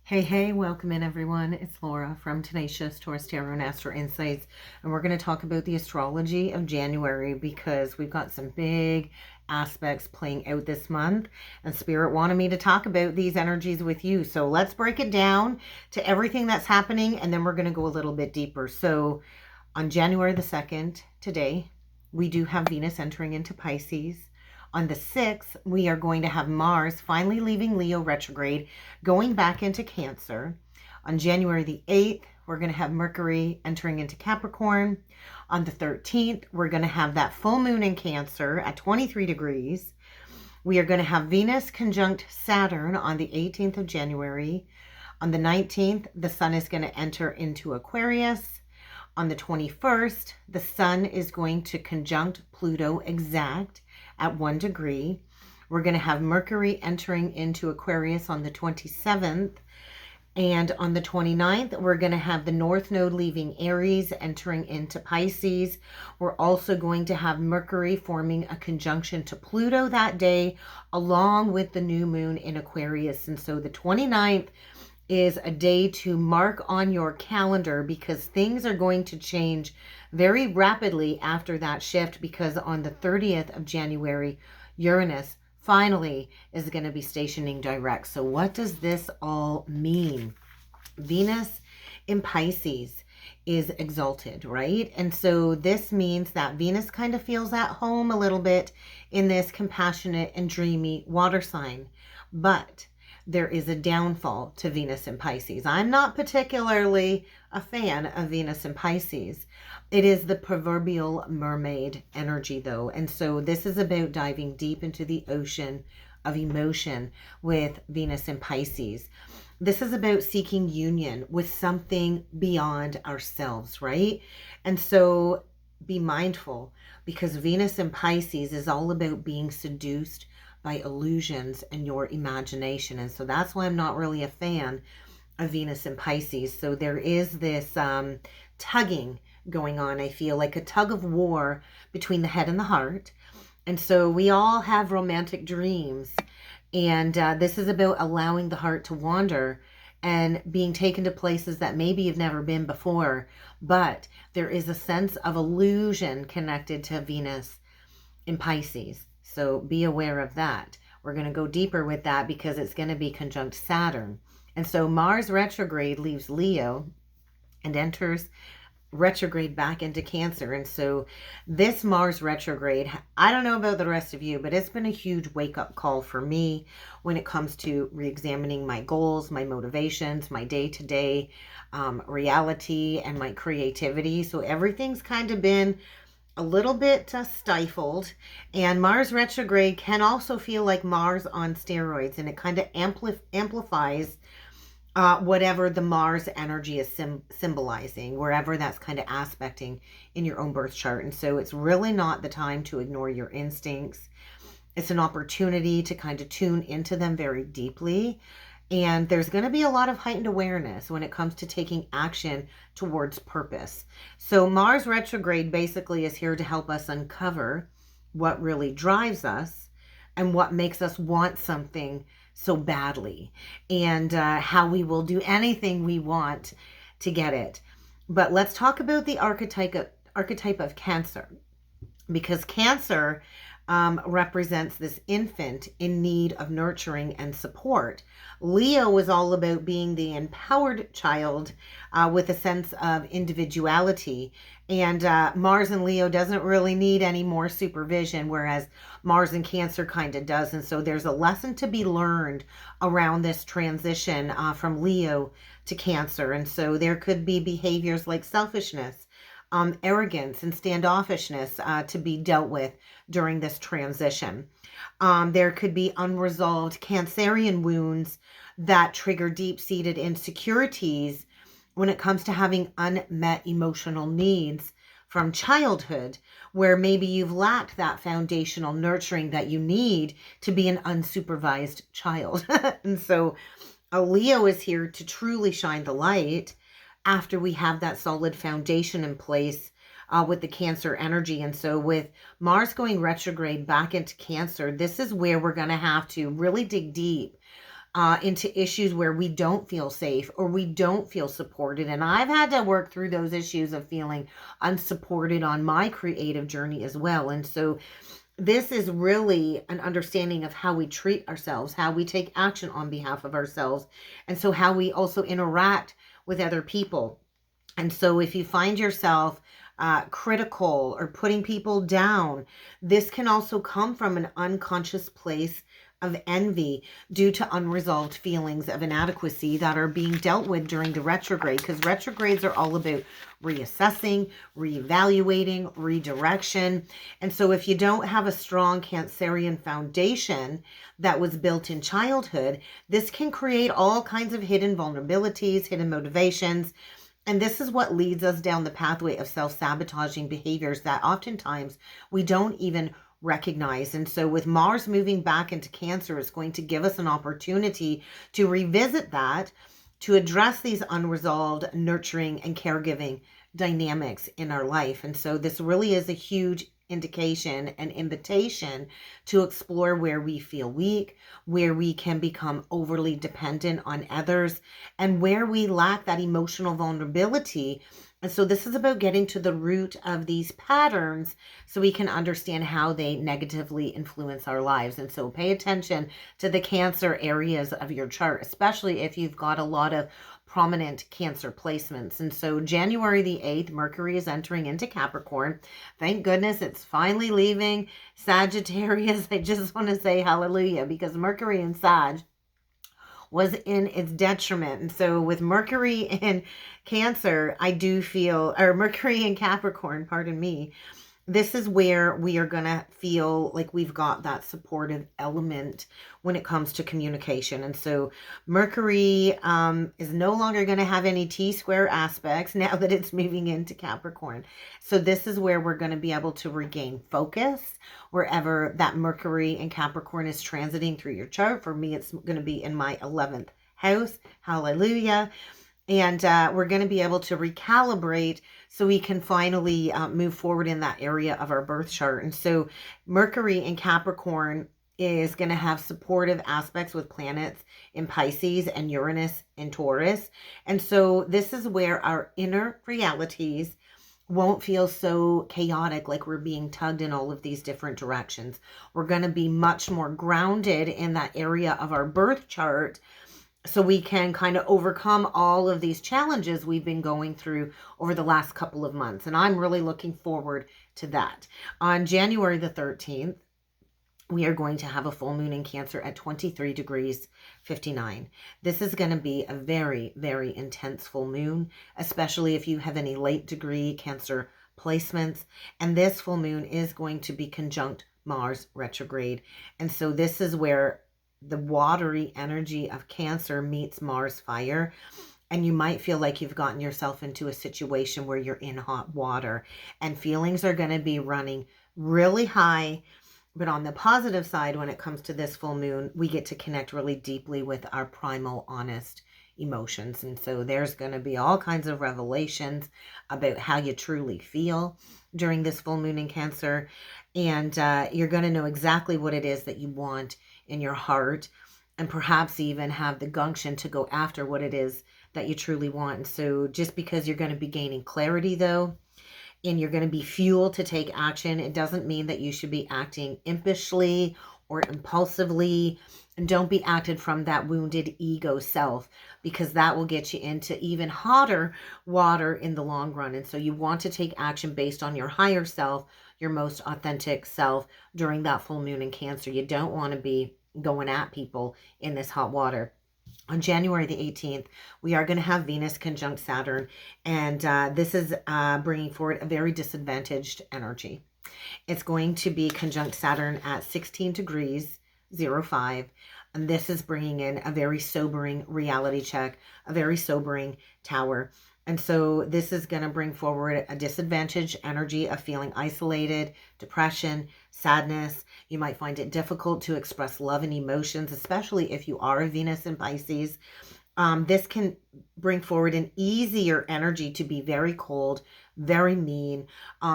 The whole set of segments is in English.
Hey, welcome in everyone. It's Laura from Tenacious Taurus Tarot and Astro Insights, and we're going to talk about the astrology of January because we've got some big aspects playing out this month, and Spirit wanted me to talk about these energies with you. So let's break it down to everything that's happening, and then we're going to go a little bit deeper. So on January the 2nd, today, we do have Venus entering into Pisces. On the 6th, we are going to have Mars finally leaving Leo retrograde, going back into Cancer. On January the 8th, we're going to have Mercury entering into Capricorn. On the 13th, we're going to have that full moon in Cancer at 23 degrees. We are going to have Venus conjunct Saturn on the 18th of January. On the 19th, the Sun is going to enter into Aquarius. On the 21st, the Sun is going to conjunct Pluto exact at 1 degree. We're going to have Mercury entering into Aquarius on the 27th. And on the 29th, we're going to have the North Node leaving Aries, entering into Pisces. We're also going to have Mercury forming a conjunction to Pluto that day, along with the new moon in Aquarius. And so the 29th is a day to mark on your calendar because things are going to change very rapidly after that shift, because on the 30th of January, Uranus finally is going to be stationing direct. So what does this all mean? Venus in Pisces is exalted, right? And so this means that Venus kind of feels at home a little bit in this compassionate and dreamy water sign. But there is a downfall to Venus in Pisces. I'm not particularly a fan of Venus in Pisces. It is the proverbial mermaid energy, though. And so this is about diving deep into the ocean of emotion with Venus in Pisces. This is about seeking union with something beyond ourselves, right? And so be mindful, because Venus in Pisces is all about being seduced by illusions and your imagination. And so that's why I'm not really a fan of Venus in Pisces. So there is this tugging going on. I feel like a tug of war between the head and the heart. And so we all have romantic dreams. And this is about allowing the heart to wander and being taken to places that maybe you've never been before. But there is a sense of illusion connected to Venus in Pisces. So be aware of that. We're going to go deeper with that because it's going to be conjunct Saturn. And so Mars retrograde leaves Leo and enters retrograde back into Cancer. And so this Mars retrograde, I don't know about the rest of you, but it's been a huge wake-up call for me when it comes to re-examining my goals, my motivations, my day-to-day reality, and my creativity. So everything's kind of been a little bit stifled, and Mars retrograde can also feel like Mars on steroids, and it kind of amplifies whatever the Mars energy is symbolizing, wherever that's kind of aspecting in your own birth chart. And so it's really not the time to ignore your instincts. It's an opportunity to kind of tune into them very deeply. And there's going to be a lot of heightened awareness when it comes to taking action towards purpose. So Mars retrograde basically is here to help us uncover what really drives us and what makes us want something so badly, and how we will do anything we want to get it. But let's talk about the archetype of Cancer, because Cancer represents this infant in need of nurturing and support. Leo is all about being the empowered child with a sense of individuality. And Mars in Leo doesn't really need any more supervision, whereas Mars in Cancer kind of does. And so there's a lesson to be learned around this transition from Leo to Cancer. And so there could be behaviors like selfishness, arrogance, and standoffishness to be dealt with during this transition. There could be unresolved Cancerian wounds that trigger deep-seated insecurities when it comes to having unmet emotional needs from childhood, where maybe you've lacked that foundational nurturing that you need to be an unsupervised child. And so a Leo is here to truly shine the light after we have that solid foundation in place with the Cancer energy. And so with Mars going retrograde back into Cancer, this is where we're going to have to really dig deep into issues where we don't feel safe or we don't feel supported. And I've had to work through those issues of feeling unsupported on my creative journey as well. And so this is really an understanding of how we treat ourselves, how we take action on behalf of ourselves, and so how we also interact with other people. And so if you find yourself critical or putting people down, this can also come from an unconscious place of envy due to unresolved feelings of inadequacy that are being dealt with during the retrograde, because retrogrades are all about reassessing, reevaluating, redirection. And so if you don't have a strong Cancerian foundation that was built in childhood, this can create all kinds of hidden vulnerabilities, hidden motivations. And this is what leads us down the pathway of self-sabotaging behaviors that oftentimes we don't even recognize. And so with Mars moving back into Cancer, it's going to give us an opportunity to revisit that, to address these unresolved nurturing and caregiving dynamics in our life. And so this really is a huge indication and invitation to explore where we feel weak, where we can become overly dependent on others, and where we lack that emotional vulnerability. And so this is about getting to the root of these patterns so we can understand how they negatively influence our lives. And so pay attention to the Cancer areas of your chart, especially if you've got a lot of prominent Cancer placements. And so January the 8th, Mercury is entering into Capricorn. Thank goodness it's finally leaving Sagittarius. I just want to say hallelujah, because Mercury in Sag was in its detriment. And so with Mercury in Cancer, I do feel, or Mercury in Capricorn, pardon me, this is where we are going to feel like we've got that supportive element when it comes to communication. And so Mercury is no longer going to have any T-square aspects now that it's moving into Capricorn. So this is where we're going to be able to regain focus wherever that Mercury in Capricorn is transiting through your chart. For me, it's going to be in my 11th house. Hallelujah. And we're going to be able to recalibrate so we can finally move forward in that area of our birth chart. And so Mercury in Capricorn is going to have supportive aspects with planets in Pisces and Uranus in Taurus. And so this is where our inner realities won't feel so chaotic, like we're being tugged in all of these different directions. We're going to be much more grounded in that area of our birth chart, so we can kind of overcome all of these challenges we've been going through over the last couple of months. And I'm really looking forward to that. On January the 13th, we are going to have a full moon in Cancer at 23 degrees 59. This is going to be a very, very intense full moon, especially if you have any late degree Cancer placements. And this full moon is going to be conjunct Mars retrograde. And so this is where the watery energy of Cancer meets Mars fire. And you might feel like you've gotten yourself into a situation where you're in hot water and feelings are going to be running really high. But on the positive side, when it comes to this full moon, we get to connect really deeply with our primal, honest emotions. And so there's going to be all kinds of revelations about how you truly feel during this full moon in Cancer. And you're going to know exactly what it is that you want in your heart, and perhaps even have the gumption to go after what it is that you truly want. And so just because you're going to be gaining clarity though, and you're going to be fueled to take action, it doesn't mean that you should be acting impishly or impulsively. And don't be acted from that wounded ego self, because that will get you into even hotter water in the long run. And so you want to take action based on your higher self, your most authentic self during that full moon in Cancer. You don't want to be going at people in this hot water. On January the 18th, we are going to have Venus conjunct Saturn, and this is bringing forward a very disadvantaged energy. It's going to be conjunct Saturn at 16 degrees 05, and this is bringing in a very sobering reality check, a very sobering tower. And so this is going to bring forward a disadvantaged energy of feeling isolated, depression, sadness. You might find it difficult to express love and emotions, especially if you are a Venus in Pisces. This can bring forward an easier energy to be very cold, very mean,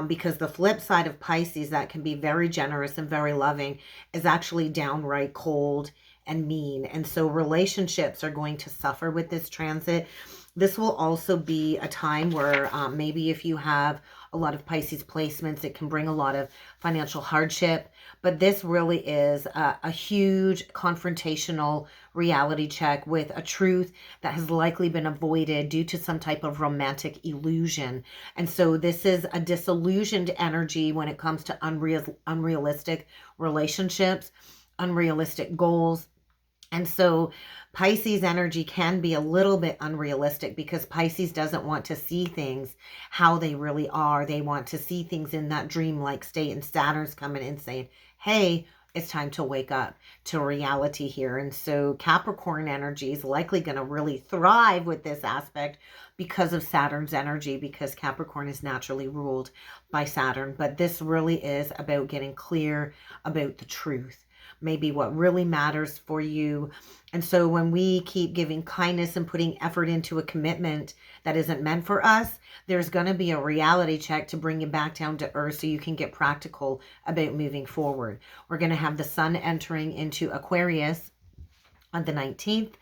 because the flip side of Pisces that can be very generous and very loving is actually downright cold and mean. And so relationships are going to suffer with this transit. This will also be a time where maybe if you have a lot of Pisces placements, it can bring a lot of financial hardship. But this really is a huge confrontational reality check with a truth that has likely been avoided due to some type of romantic illusion. And so this is a disillusioned energy when it comes to unrealistic relationships, unrealistic goals. And so Pisces energy can be a little bit unrealistic because Pisces doesn't want to see things how they really are. They want to see things in that dreamlike state, and Saturn's coming in saying, hey, it's time to wake up to reality here. And so Capricorn energy is likely going to really thrive with this aspect because of Saturn's energy, because Capricorn is naturally ruled by Saturn. But this really is about getting clear about the truth, maybe what really matters for you. And so when we keep giving kindness and putting effort into a commitment that isn't meant for us, there's going to be a reality check to bring you back down to earth so you can get practical about moving forward. We're going to have the sun entering into Aquarius on the 19th.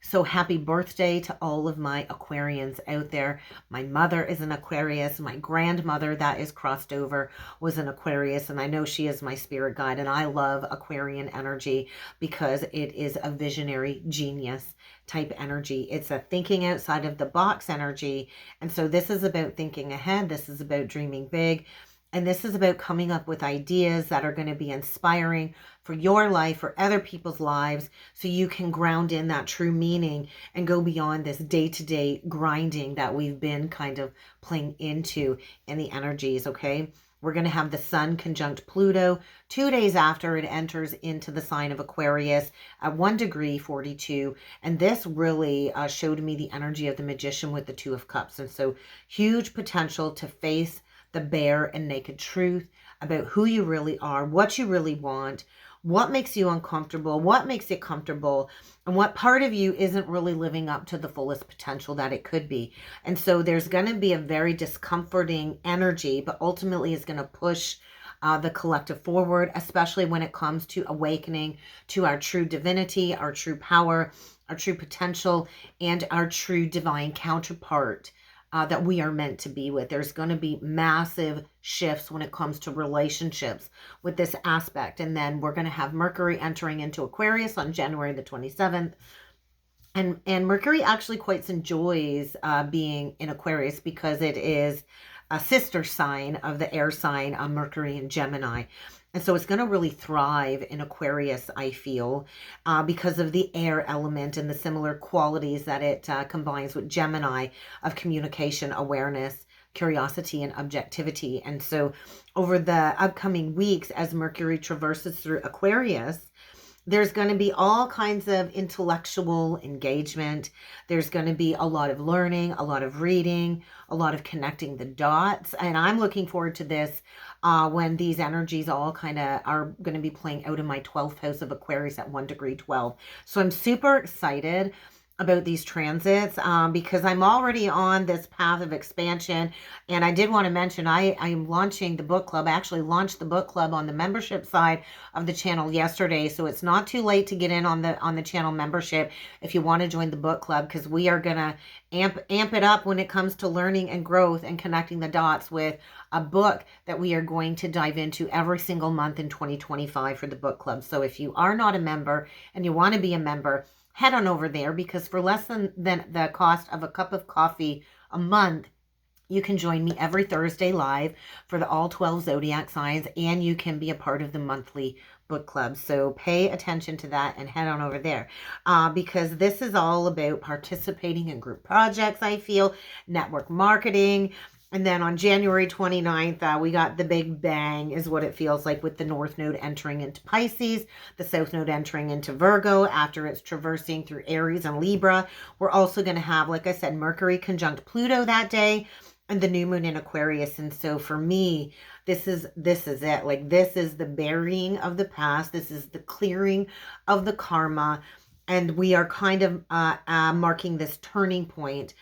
So happy birthday to all of my Aquarians out there. My mother is an Aquarius. My grandmother that is crossed over was an Aquarius. And I know she is my spirit guide. And I love Aquarian energy because it is a visionary genius type energy. It's a thinking outside of the box energy. And so this is about thinking ahead. This is about dreaming big. And this is about coming up with ideas that are going to be inspiring for your life, for other people's lives, so you can ground in that true meaning and go beyond this day-to-day grinding that we've been kind of playing into in the energies, okay? We're going to have the sun conjunct Pluto 2 days after it enters into the sign of Aquarius at 1 degree 42. And this really showed me the energy of the magician with the Two of Cups. And so huge potential to face the bare and naked truth about who you really are, what you really want, what makes you uncomfortable, what makes you comfortable, and what part of you isn't really living up to the fullest potential that it could be. And so there's going to be a very discomforting energy, but ultimately is going to push the collective forward, especially when it comes to awakening to our true divinity, our true power, our true potential, and our true divine counterpart that we are meant to be with. There's going to be massive shifts when it comes to relationships with this aspect. And then we're going to have Mercury entering into Aquarius on January the 27th. And Mercury actually quite enjoys being in Aquarius because it is a sister sign of the air sign Mercury and Gemini. And so it's going to really thrive in Aquarius, I feel, because of the air element and the similar qualities that it combines with Gemini of communication, awareness, curiosity, and objectivity. And so over the upcoming weeks, as Mercury traverses through Aquarius, there's going to be all kinds of intellectual engagement. There's going to be a lot of learning, a lot of reading, a lot of connecting the dots. And I'm looking forward to this when these energies all kind of are going to be playing out in my 12th house of Aquarius at 1 degree 12. So I'm super excited about these transits because I'm already on this path of expansion. And I did want to mention I am launching the book club. I actually launched the book club on the membership side of the channel yesterday, so it's not too late to get in on the channel membership if you want to join the book club, because we are going to amp it up when it comes to learning and growth and connecting the dots with a book that we are going to dive into every single month in 2025 for the book club. So if you are not a member and you want to be a member, head on over there, because for less than the cost of a cup of coffee a month, you can join me every Thursday live for the all 12 zodiac signs, and you can be a part of the monthly book club. So pay attention to that and head on over there because this is all about participating in group projects, I feel, network marketing. And then on January 29th, we got the big bang is what it feels like, with the North Node entering into Pisces, the South Node entering into Virgo after it's traversing through Aries and Libra. We're also going to have, like I said, Mercury conjunct Pluto that day and the new moon in Aquarius. And so for me, this is it. Like, this is the burying of the past. This is the clearing of the karma. And we are kind of marking this turning point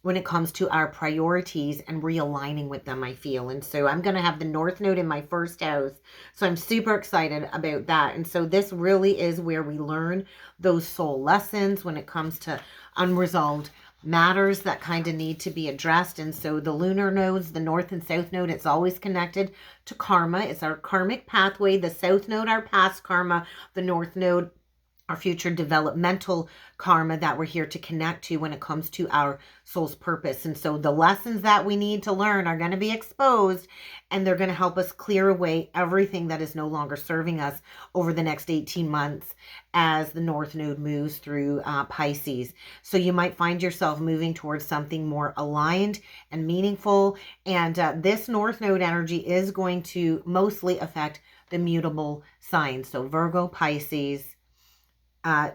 when it comes to our priorities and realigning with them, I feel. And so I'm going to have the North Node in my first house. So I'm super excited about that. And so this really is where we learn those soul lessons when it comes to unresolved matters that kind of need to be addressed. And so the lunar nodes, the North and South Node, it's always connected to karma. It's our karmic pathway. The South Node, our past karma. The North Node, our future developmental karma that we're here to connect to when it comes to our soul's purpose. And so the lessons that we need to learn are going to be exposed, and they're going to help us clear away everything that is no longer serving us over the next 18 months as the North Node moves through Pisces. So you might find yourself moving towards something more aligned and meaningful. And this North Node energy is going to mostly affect the mutable signs. So Virgo, Pisces,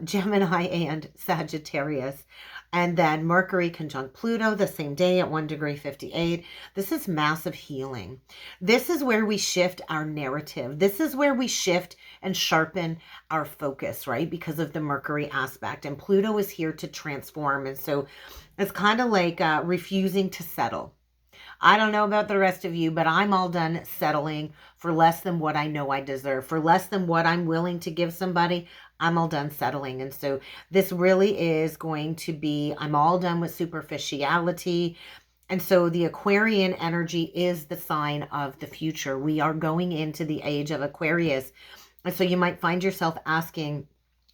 Gemini, and Sagittarius. And then Mercury conjunct Pluto the same day at 1 degree 58. This is massive healing. This is where we shift our narrative. This is where we shift and sharpen our focus, right? Because of the Mercury aspect. And Pluto is here to transform. And so it's kind of like refusing to settle. I don't know about the rest of you, but I'm all done settling for less than what I know I deserve, for less than what I'm willing to give somebody. I'm all done settling. And so this really is going to be, I'm all done with superficiality. And so the Aquarian energy is the sign of the future. We are going into the age of Aquarius. And so you might find yourself asking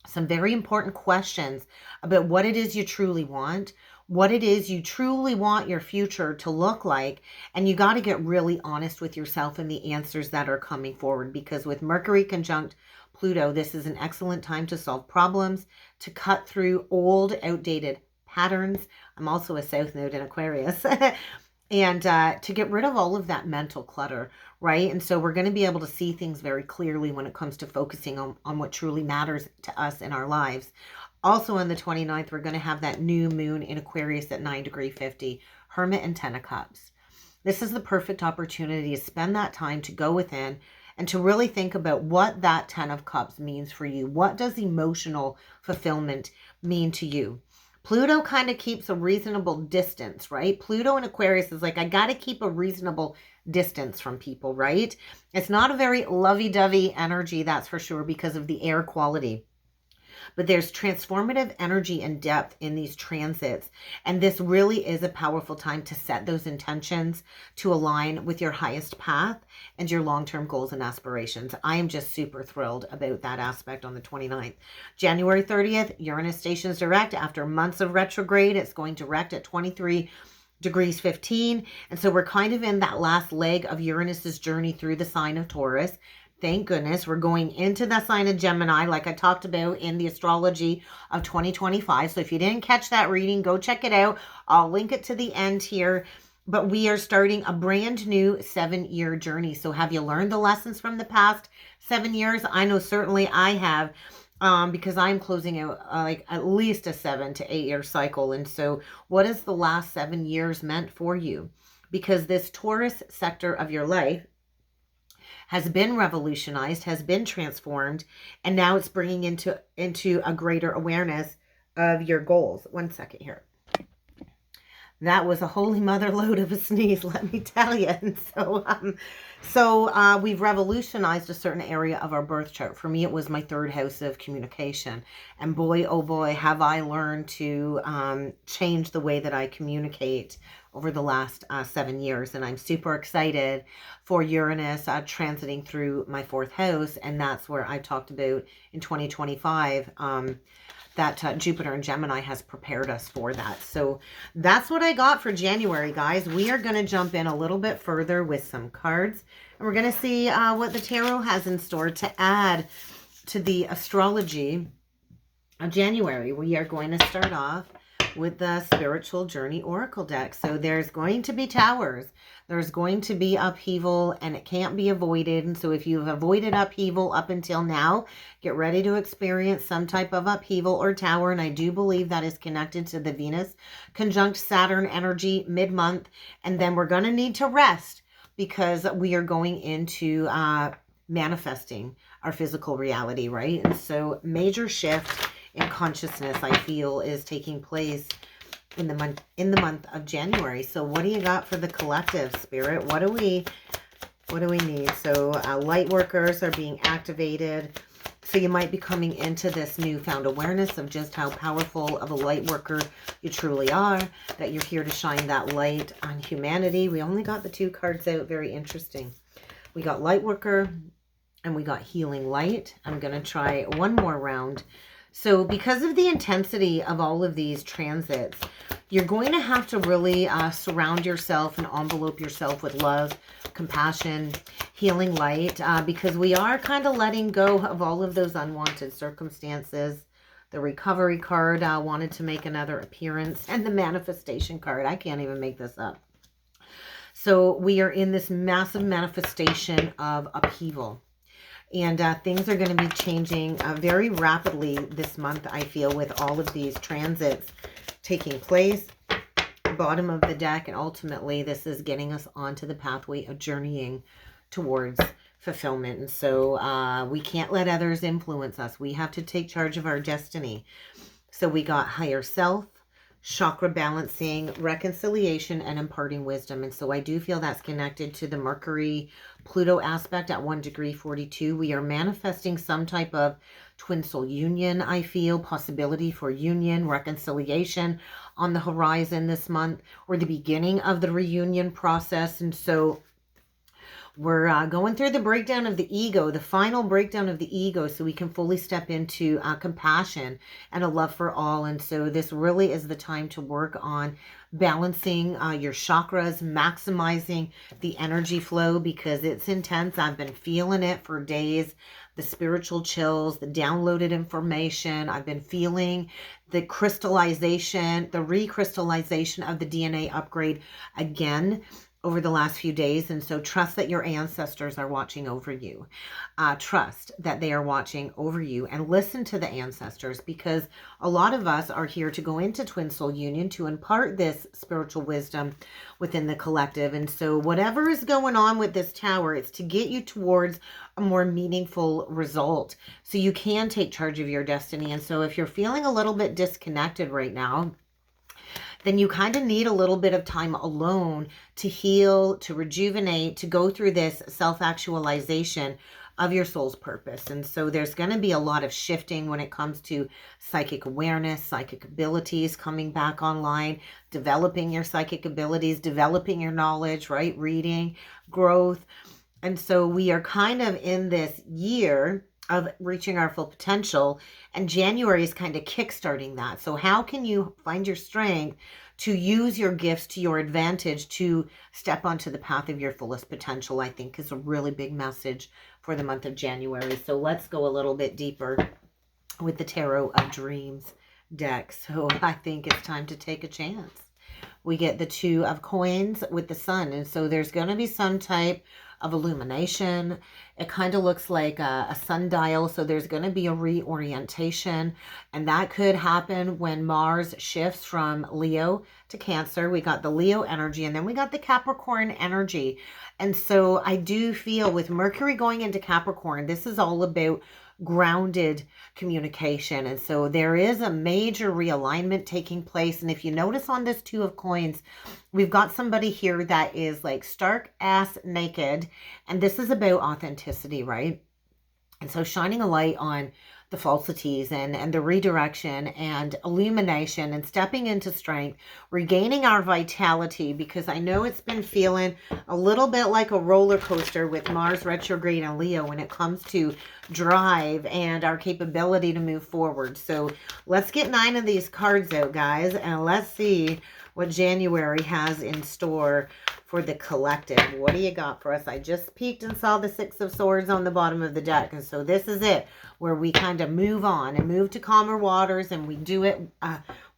some very important questions about what it is you truly want, what it is you truly want your future to look like. And you got to get really honest with yourself and the answers that are coming forward, because with Mercury conjunct Pluto, this is an excellent time to solve problems, to cut through old, outdated patterns. I'm also a South Node in Aquarius. And to get rid of all of that mental clutter, right? And so we're going to be able to see things very clearly when it comes to focusing on what truly matters to us in our lives. Also on the 29th, we're going to have that new moon in Aquarius at 9 degree 50, Hermit and Ten of Cups. This is the perfect opportunity to spend that time to go within and to really think about what that 10 of Cups means for you. What does emotional fulfillment mean to you? Pluto kind of keeps a reasonable distance, right? Pluto in Aquarius is like, I got to keep a reasonable distance from people, right? It's not a very lovey-dovey energy, that's for sure, because of the air quality. But there's transformative energy and depth in these transits. And this really is a powerful time to set those intentions to align with your highest path and your long-term goals and aspirations. I am just super thrilled about that aspect on the 29th. January 30th, Uranus stations direct. After months of retrograde, it's going direct at 23 degrees 15. And so we're kind of in that last leg of Uranus's journey through the sign of Taurus. Thank goodness we're going into the sign of Gemini, like I talked about in the astrology of 2025. So if you didn't catch that reading, go check it out. I'll link it to the end here. But we are starting a brand new 7-year journey. So have you learned the lessons from the past 7 years? I know certainly I have, because I'm closing out like at least a 7 to 8 year cycle. And so what has the last 7 years meant for you? Because this Taurus sector of your life has been revolutionized, has been transformed, and now it's bringing into a greater awareness of your goals. One second here. That was a holy mother load of a sneeze, let me tell you. And so we've revolutionized a certain area of our birth chart. For me, it was my 3rd house of communication. And boy, oh boy, have I learned to change the way that I communicate over the last 7 years. And I'm super excited for Uranus transiting through my 4th house. And that's where I talked about in 2025 that Jupiter and Gemini has prepared us for that. So that's what I got for January, guys. We are going to jump in a little bit further with some cards. And we're going to see what the tarot has in store to add to the astrology of January. We are going to start off with the Spiritual Journey Oracle deck. So there's going to be towers. There's going to be upheaval, and it can't be avoided. And so if you've avoided upheaval up until now, get ready to experience some type of upheaval or tower. And I do believe that is connected to the Venus conjunct Saturn energy mid-month. And then we're going to need to rest because we are going into manifesting our physical reality, right? And so major shift in consciousness, I feel, is taking place in the month of January. So what do you got for the collective, Spirit? What do we need? So light workers are being activated. So you might be coming into this newfound awareness of just how powerful of a light worker you truly are, that you're here to shine that light on humanity. We only got the 2 cards out. Very interesting. We got light worker and we got healing light. I'm going to try one more round. So because of the intensity of all of these transits, you're going to have to really surround yourself and envelope yourself with love, compassion, healing light, because we are kind of letting go of all of those unwanted circumstances. The recovery card wanted to make another appearance, and the manifestation card. I can't even make this up. So we are in this massive manifestation of upheaval. And things are going to be changing very rapidly this month, I feel, with all of these transits taking place. Bottom of the deck, and ultimately this is getting us onto the pathway of journeying towards fulfillment. And so we can't let others influence us. We have to take charge of our destiny. So we got higher self, chakra balancing, reconciliation, and imparting wisdom. And so I do feel that's connected to the Mercury Pluto aspect at 1 degree 42. We are manifesting some type of twin soul union, I feel, possibility for union, reconciliation on the horizon this month, or the beginning of the reunion process. And so we're going through the breakdown of the ego, the final breakdown of the ego, so we can fully step into compassion and a love for all. And so this really is the time to work on balancing your chakras, maximizing the energy flow, because it's intense. I've been feeling it for days. The spiritual chills, the downloaded information. I've been feeling the crystallization, the recrystallization of the DNA upgrade again over the last few days. And so trust that your ancestors are watching over you. Trust that they are watching over you, and listen to the ancestors, because a lot of us are here to go into twin soul union to impart this spiritual wisdom within the collective. And so whatever is going on with this tower, it's to get you towards a more meaningful result so you can take charge of your destiny. And so if you're feeling a little bit disconnected right now, then you kind of need a little bit of time alone to heal, to rejuvenate, to go through this self-actualization of your soul's purpose. And so there's going to be a lot of shifting when it comes to psychic awareness, psychic abilities coming back online, developing your psychic abilities, developing your knowledge, right? Reading, growth. And so we are kind of in this year of reaching our full potential, and January is kind of kickstarting that. So how can you find your strength to use your gifts to your advantage to step onto the path of your fullest potential, I think is a really big message for the month of January. So let's go a little bit deeper with the Tarot of Dreams deck. So I think it's time to take a chance. We get the 2 of Coins with the Sun, and so there's going to be some type of illumination. It kind of looks like a sundial, so there's going to be a reorientation, and that could happen when Mars shifts from Leo to Cancer. We got the Leo energy, and then we got the Capricorn energy. And so I do feel with Mercury going into Capricorn, this is all about grounded communication. And so there is a major realignment taking place. And if you notice on this 2 of Coins, we've got somebody here that is like stark ass naked. And this is about authenticity, right? And so shining a light on the falsities and the redirection and illumination and stepping into strength, regaining our vitality, because I know it's been feeling a little bit like a roller coaster with Mars retrograde and Leo when it comes to drive and our capability to move forward. So let's get 9 of these cards out, guys, and let's see what January has in store for the collective. What do you got for us? I just peeked and saw the 6 of Swords on the bottom of the deck. And so this is it, where we kind of move on and move to calmer waters, and we do it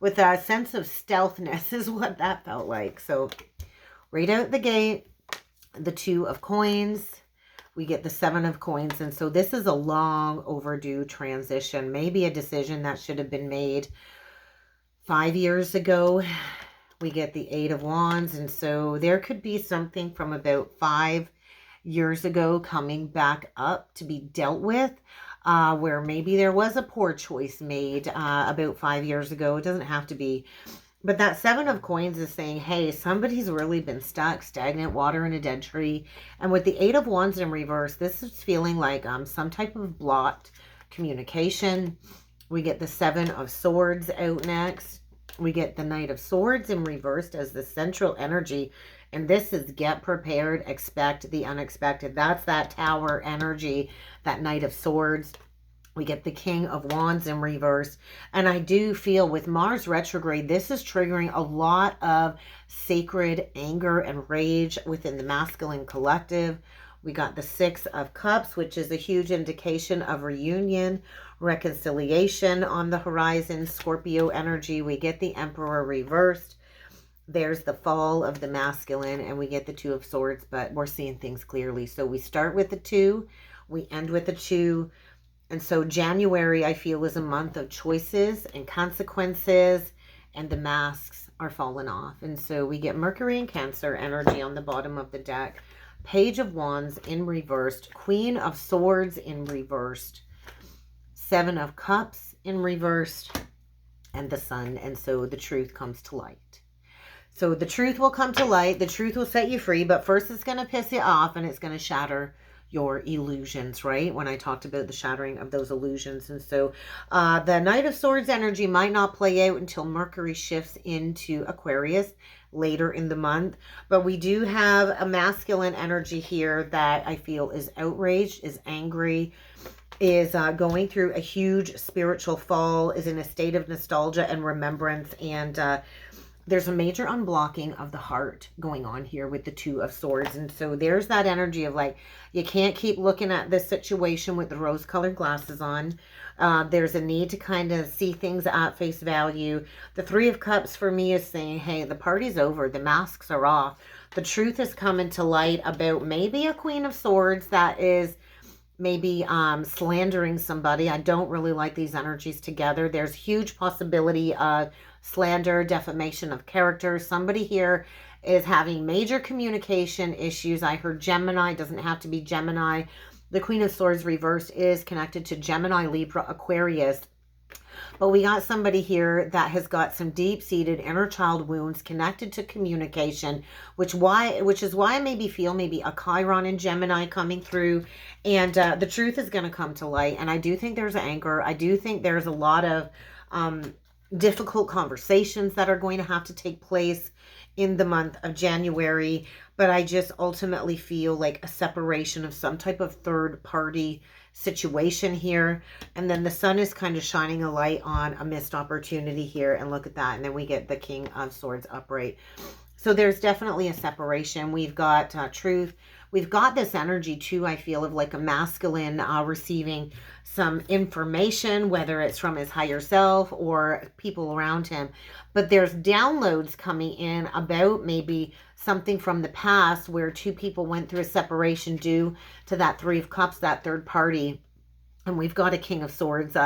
with a sense of stealthness is what that felt like. So right out the gate, the 2 of Coins, we get the 7 of Coins. And so this is a long overdue transition, maybe a decision that should have been made 5 years ago. We get the 8 of Wands, and so there could be something from about 5 years ago coming back up to be dealt with, where maybe there was a poor choice made about 5 years ago. It doesn't have to be But that Seven of Coins is saying, hey, somebody's really been stuck, stagnant, water in a dead tree. And with the Eight of Wands in reverse, this is feeling like some type of blocked communication. We get the Seven of Swords out next. We get the Knight of Swords in reversed as the central energy. And this is get prepared, expect the unexpected. That's that Tower energy, that Knight of Swords. We get the King of Wands in reverse. And I do feel with Mars retrograde, this is triggering a lot of sacred anger and rage within the masculine collective. We got the Six of Cups, which is a huge indication of reunion, reconciliation on the horizon, Scorpio energy. We get the Emperor reversed. There's the fall of the masculine, and we get the Two of Swords, but we're seeing things clearly. So we start with the two, we end with the two. And so January, I feel, is a month of choices and consequences, and the masks are falling off. And so we get Mercury and Cancer energy on the bottom of the deck. Page of Wands in reversed, Queen of Swords in reversed, Seven of Cups in reversed, and the Sun. And so the truth comes to light. So the truth will come to light. The truth will set you free. But first it's going to piss you off, and it's going to shatter your illusions, right? When I talked about the shattering of those illusions. And so the Knight of Swords energy might not play out until Mercury shifts into Aquarius later in the month. But we do have a masculine energy here that I feel is outraged, is angry, is going through a huge spiritual fall, is in a state of nostalgia and remembrance. And there's a major unblocking of the heart going on here with the Two of Swords. And so there's that energy of like, you can't keep looking at this situation with the rose-colored glasses on. There's a need to kind of see things at face value. The Three of Cups for me is saying, hey, the party's over. The masks are off. The truth is coming to light about maybe a Queen of Swords that is maybe slandering somebody. I don't really like these energies together. There's huge possibility of slander, defamation of character. Somebody here is having major communication issues. I heard Gemini. Doesn't have to be Gemini. The Queen of Swords reversed is connected to Gemini, Libra, Aquarius. But we got somebody here that has got some deep-seated inner child wounds connected to communication, which is why I maybe feel maybe a Chiron in Gemini coming through. And the truth is going to come to light. And I do think there's anger. I do think there's a lot of difficult conversations that are going to have to take place in the month of January. But I just ultimately feel like a separation of some type of third party situation here. And then the Sun is kind of shining a light on a missed opportunity here. And look at that. And then we get the King of Swords upright. So there's definitely a separation. We've got truth. We've got this energy too, I feel, of like a masculine receiving some information, whether it's from his higher self or people around him. But there's downloads coming in about maybe something from the past where two people went through a separation due to that Three of Cups, that third party. And we've got a King of Swords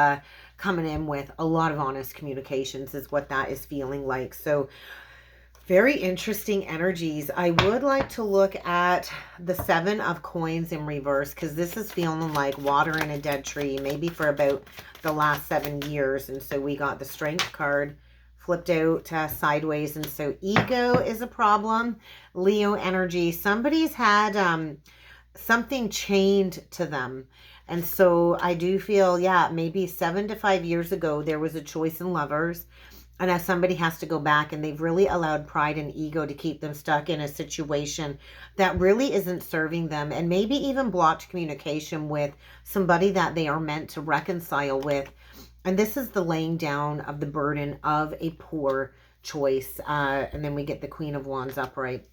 coming in with a lot of honest communications is what that is feeling like. So very interesting energies. I would like to look at the Seven of Coins in reverse because this is feeling like water in a dead tree, maybe for about the last 7 years. And so we got the Strength card flipped out sideways. And so ego is a problem. Leo energy. Somebody's had something chained to them. And so I do feel, yeah, maybe 7 to 5 years ago, there was a choice in lovers. And as somebody has to go back and they've really allowed pride and ego to keep them stuck in a situation that really isn't serving them, and maybe even blocked communication with somebody that they are meant to reconcile with. And this is the laying down of the burden of a poor choice. And then we get the Queen of Wands upright.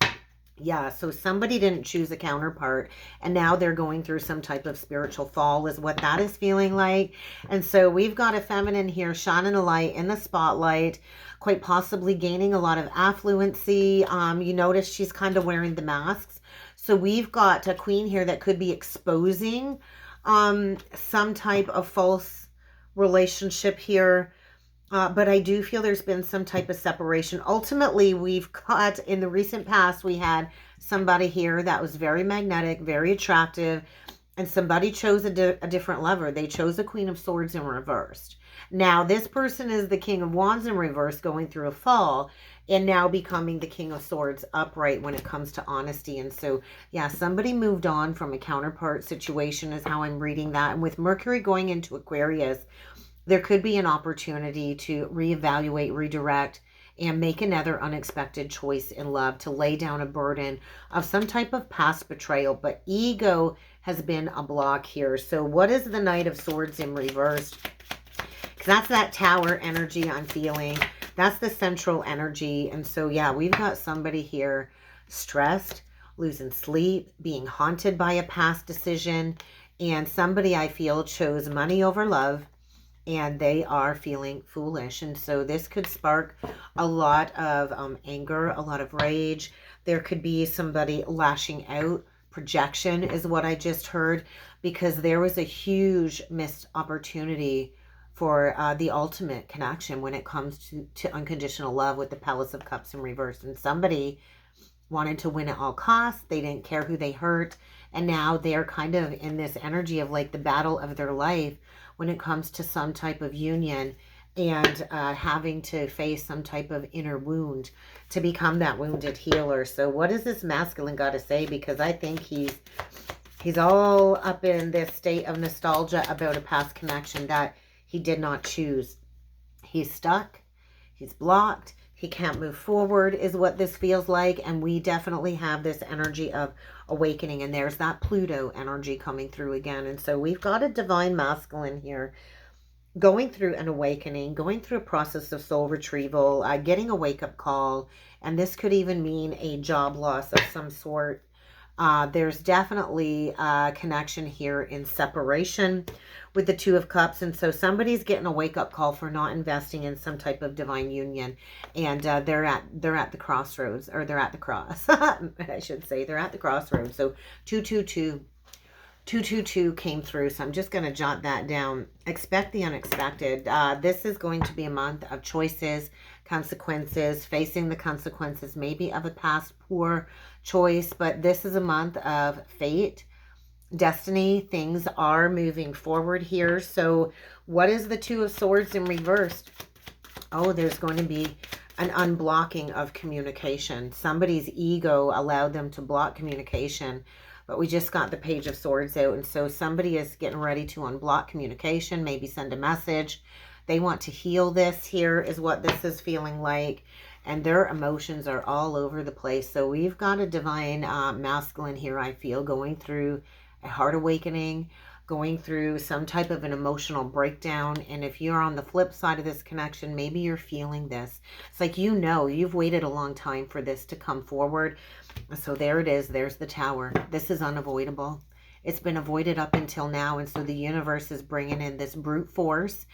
Yeah, so somebody didn't choose a counterpart and now they're going through some type of spiritual fall is what that is feeling like. And so we've got a feminine here shining a light in the spotlight, quite possibly gaining a lot of affluency. You notice she's kind of wearing the masks. So we've got a queen here that could be exposing some type of false relationship here. But I do feel there's been some type of separation. Ultimately, we've got, in the recent past, we had somebody here that was very magnetic, very attractive, and somebody chose a different lover. They chose the Queen of Swords in reversed. Now, this person is the King of Wands in reverse, going through a fall, and now becoming the King of Swords upright when it comes to honesty. And so, yeah, somebody moved on from a counterpart situation is how I'm reading that. And with Mercury going into Aquarius, there could be an opportunity to reevaluate, redirect, and make another unexpected choice in love, to lay down a burden of some type of past betrayal. But ego has been a block here. So what is the Knight of Swords in reverse? Because that's that Tower energy I'm feeling. That's the central energy. And so, yeah, we've got somebody here stressed, losing sleep, being haunted by a past decision. And somebody I feel chose money over love, and they are feeling foolish. And so this could spark a lot of anger, a lot of rage. There could be somebody lashing out. Projection is what I just heard, because there was a huge missed opportunity for the ultimate connection when it comes to unconditional love with the Palace of Cups in reverse. And somebody wanted to win at all costs. They didn't care who they hurt. And now they're kind of in this energy of like the battle of their life when it comes to some type of union, and having to face some type of inner wound to become that wounded healer. So what does this masculine got to say? Because I think he's all up in this state of nostalgia about a past connection that he did not choose. He's stuck. He's blocked. He can't move forward is what this feels like. And we definitely have this energy of awakening. And there's that Pluto energy coming through again. And so we've got a divine masculine here going through an awakening, going through a process of soul retrieval, getting a wake-up call. And this could even mean a job loss of some sort. There's definitely a connection here in separation with the Two of Cups. And so somebody's getting a wake-up call for not investing in some type of divine union. And they're at the crossroads, or they're at the cross. I should say they're at the crossroads. So 222 came through. So I'm just going to jot that down. Expect the unexpected. This is going to be a month of choices, consequences, facing the consequences maybe of a past poor choice. But this is a month of fate, destiny. Things are moving forward here. So what is the Two of Swords in reverse? Oh, there's going to be an unblocking of communication. Somebody's ego allowed them to block communication. But we just got the Page of Swords out. And so somebody is getting ready to unblock communication, maybe send a message. They want to heal this here is what this is feeling like. And their emotions are all over the place. So we've got a divine masculine here, I feel, going through a heart awakening, going through some type of an emotional breakdown. And if you're on the flip side of this connection, maybe you're feeling this. It's like, you know, you've waited a long time for this to come forward. So there it is. There's the Tower. This is unavoidable. It's been avoided up until now. And so the universe is bringing in this brute force.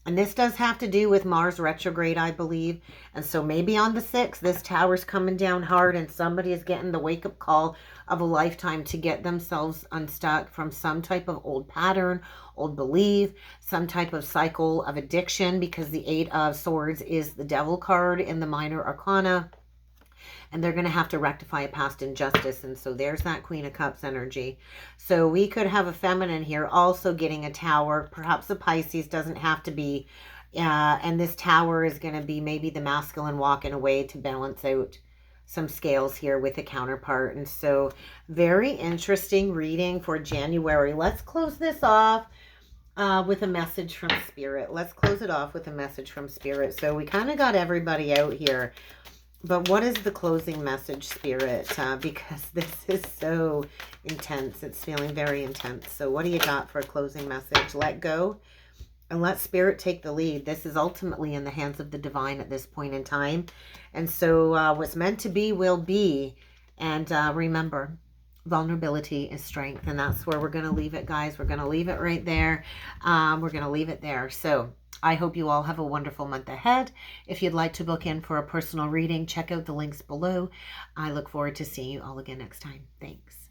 And this does have to do with Mars retrograde, I believe. And so maybe on the 6th, this Tower's coming down hard and somebody is getting the wake-up call of a lifetime to get themselves unstuck from some type of old pattern, old belief, some type of cycle of addiction, because the 8 of Swords is the Devil card in the minor arcana. And they're going to have to rectify a past injustice. And so there's that Queen of Cups energy. So we could have a feminine here also getting a Tower. Perhaps a Pisces, doesn't have to be. And this Tower is going to be maybe the masculine walking away to balance out some scales here with a counterpart. And so very interesting reading for January. Let's close this off with a message from Spirit. Let's close it off with a message from Spirit. So we kind of got everybody out here. But what is the closing message, Spirit? Because this is so intense. It's feeling very intense. So what do you got for a closing message? Let go and let Spirit take the lead. This is ultimately in the hands of the divine at this point in time. And so what's meant to be will be. And remember, vulnerability is strength. And that's where we're going to leave it, guys. We're going to leave it right there. We're going to leave it there. So I hope you all have a wonderful month ahead. If you'd like to book in for a personal reading, check out the links below. I look forward to seeing you all again next time. Thanks.